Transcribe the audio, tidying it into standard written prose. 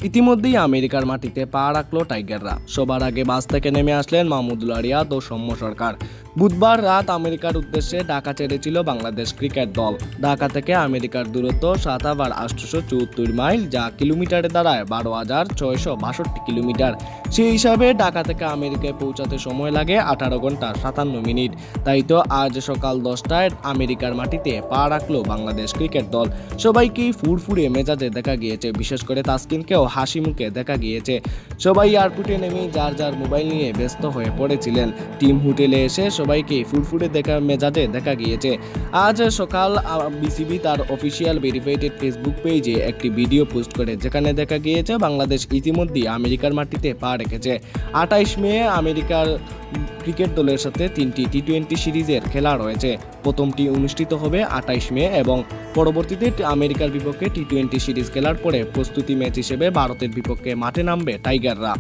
ইতিমধ্যেই আমেরিকার মাটিতে পা রাখল টাইগাররা। সবার আগে বাস থেকে নেমে আসলেন মাহমুদুল রিয়াদ ও সৌম্য সরকার। বুধবার রাত আমেরিকার উদ্দেশ্যে ঢাকা ছেড়েছিল বাংলাদেশ ক্রিকেট দল। ঢাকা থেকে আমেরিকার দূরত্ব ৭,৮৭৪ মাইল, যা কিলোমিটারে দাঁড়ায় ১২,৬৬২ কিলোমিটার। সেই হিসাবে ঢাকা থেকে আমেরিকায় পৌঁছাতে সময় লাগে ১৮ ঘন্টা ৫৭ মিনিট। তাই তো আজ সকাল ১০টায় আমেরিকার মাটিতে পা রাখল বাংলাদেশ ক্রিকেট দল। সবাইকেই ফুরফুরে মেজাজে দেখা গিয়েছে, বিশেষ করে তাসকিনকেও হাসি মুখে দেখা গিয়েছে। সবাই এয়ারপোর্টে নেমেই যার যার মোবাইল নিয়ে ব্যস্ত হয়ে পড়েছিলেন। টিম হোটেলে এসে সবাইকে ফুরফুরে মেজাজে দেখা গিয়েছে। আজ সকাল বিসিবি তার অফিসিয়াল ভেরিফাইড ফেসবুক পেজে একটি ভিডিও পোস্ট করে, যেখানে দেখা গিয়েছে বাংলাদেশ ইতিমধ্যেই আমেরিকার মাটিতে পা রেখেছে। ২৮ মে আমেরিকার ক্রিকেট দলের সাথে ৩টি টি-20 সিরিজের খেলা রয়েছে। প্রথমটি অনুষ্ঠিত হবে ২৮ মে এবং পরবর্তীতে আমেরিকার বিপক্ষে টি-20 সিরিজ খেলার পরে প্রস্তুতি ম্যাচ হিসেবে ভারতের বিপক্ষে মাঠে নামবে টাইগাররা।